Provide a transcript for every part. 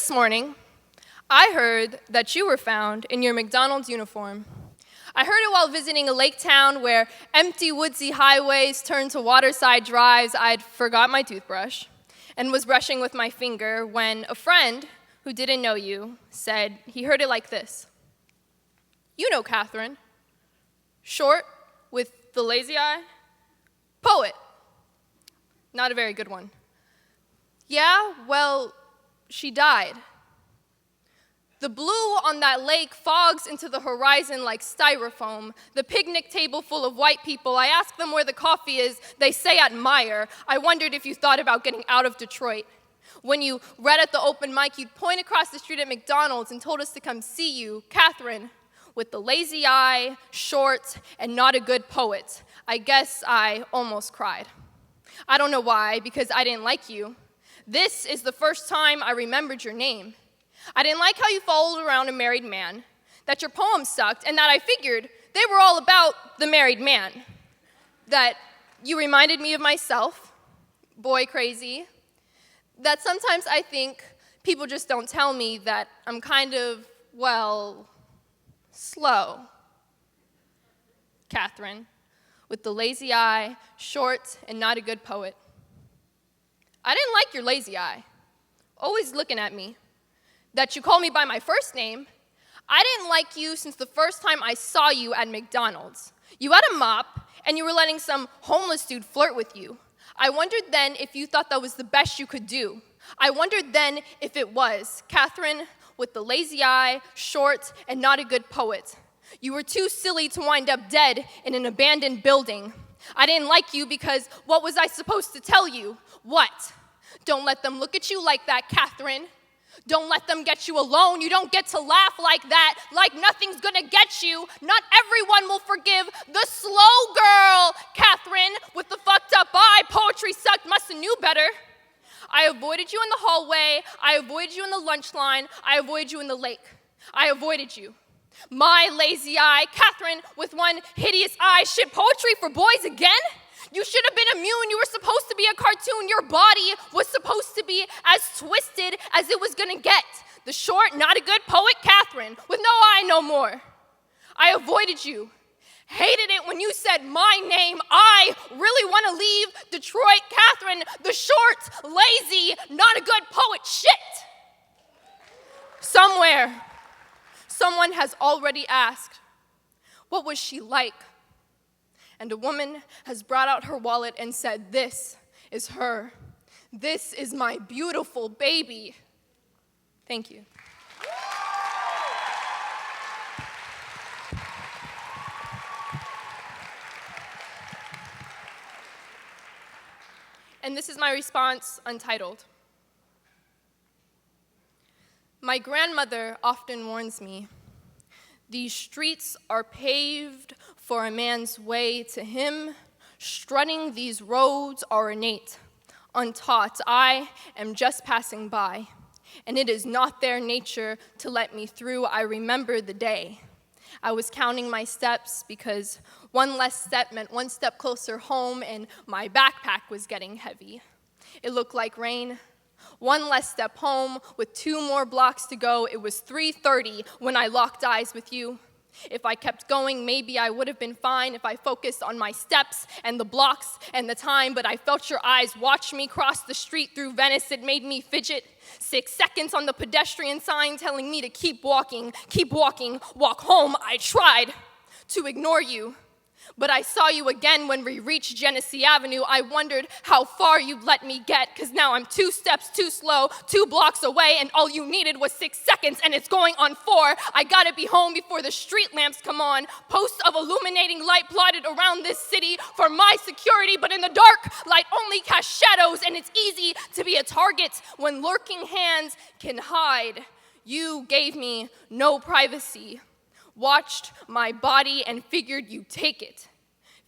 this morning, I heard that you were found in your McDonald's uniform. I heard it while visiting a lake town where empty woodsy highways turned to waterside drives. I'd forgot my toothbrush and was brushing with my finger when a friend who didn't know you said he heard it like this. You know Katherine, short with the lazy eye, poet. Not a very good one. Yeah, well, she died. The blue on that lake fogs into the horizon like styrofoam. The picnic table full of white people. I ask them where the coffee is. They say at Meyer. I wondered if you thought about getting out of Detroit. When you read at the open mic, you'd point across the street at McDonald's and told us to come see you, Katherine, with the lazy eye, short, and not a good poet. I guess I almost cried. I don't know why, because I didn't like you. This is the first time I remembered your name. I didn't like how you followed around a married man, that your poems sucked, and that I figured they were all about the married man. That you reminded me of myself, boy crazy. That sometimes I think people just don't tell me that I'm kind of, well, slow. Katherine, with the lazy eye, short, and not a good poet. I didn't like your lazy eye, always looking at me. That you call me by my first name. I didn't like you since the first time I saw you at McDonald's. You had a mop, and you were letting some homeless dude flirt with you. I wondered then if you thought that was the best you could do. I wondered then if it was. Katherine, with the lazy eye, short, and not a good poet. You were too silly to wind up dead in an abandoned building. I didn't like you because what was I supposed to tell you? What? Don't let them look at you like that, Katherine. Don't let them get you alone. You don't get to laugh like that, like nothing's gonna get you. Not everyone will forgive the slow girl, Katherine, with the fucked up eye. Poetry sucked, must have knew better. I avoided you in the hallway. I avoided you in the lunch line. I avoided you in the lake. I avoided you. My lazy eye, Katherine, with one hideous eye. Shit, poetry for boys again? You should have been immune. You were supposed to be a cartoon. Your body was supposed to be as twisted as it was going to get. The short, not a good poet, Katherine, with no eye no more. I avoided you. Hated it when you said my name. I really want to leave Detroit, Katherine, the short, lazy, not a good poet shit. Somewhere, someone has already asked, what was she like? And a woman has brought out her wallet and said, this is her. This is my beautiful baby. Thank you. And this is my response, Untitled. My grandmother often warns me, these streets are paved for a man's way to him. Strutting these roads are innate, untaught. I am just passing by, and it is not their nature to let me through. I remember the day. I was counting my steps because one less step meant one step closer home, and my backpack was getting heavy. It looked like rain. One less step home with 2 more blocks to go. It was 3:30 when I locked eyes with you. If I kept going, maybe I would have been fine if I focused on my steps and the blocks and the time, but I felt your eyes watch me cross the street through Venice. It made me fidget. 6 seconds on the pedestrian sign telling me to keep walking, walk home. I tried to ignore you. But I saw you again when we reached Genesee Avenue. I wondered how far you'd let me get, because now I'm 2 steps too slow, 2 blocks away, and all you needed was 6 seconds, and it's going on 4. I gotta be home before the street lamps come on. Posts of illuminating light plotted around this city for my security, but in the dark, light only casts shadows, and it's easy to be a target when lurking hands can hide. You gave me no privacy. Watched my body and figured you'd take it.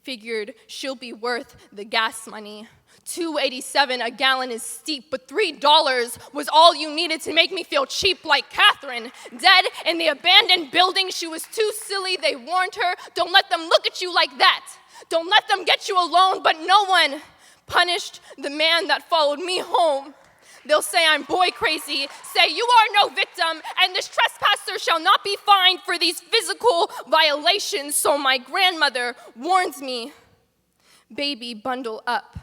Figured she'll be worth the gas money. $2.87 a gallon is steep, but $3 was all you needed to make me feel cheap like Katherine. Dead in the abandoned building, she was too silly, they warned her. Don't let them look at you like that. Don't let them get you alone, but no one punished the man that followed me home. They'll say I'm boy crazy, say you are no victim, and this trespasser shall not be fined for these physical violations. So my grandmother warns me, baby, bundle up.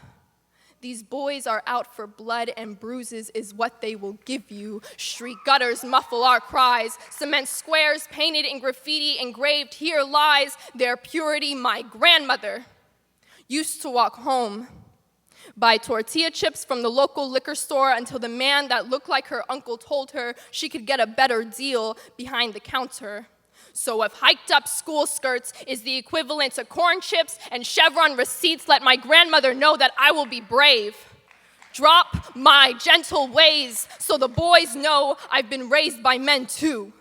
These boys are out for blood, and bruises is what they will give you. Street gutters muffle our cries. Cement squares painted in graffiti engraved, here lies their purity. My grandmother used to walk home, buy tortilla chips from the local liquor store until the man that looked like her uncle told her she could get a better deal behind the counter. So if hiked up school skirts is the equivalent to corn chips and Chevron receipts, let my grandmother know that I will be brave. Drop my gentle ways so the boys know I've been raised by men too.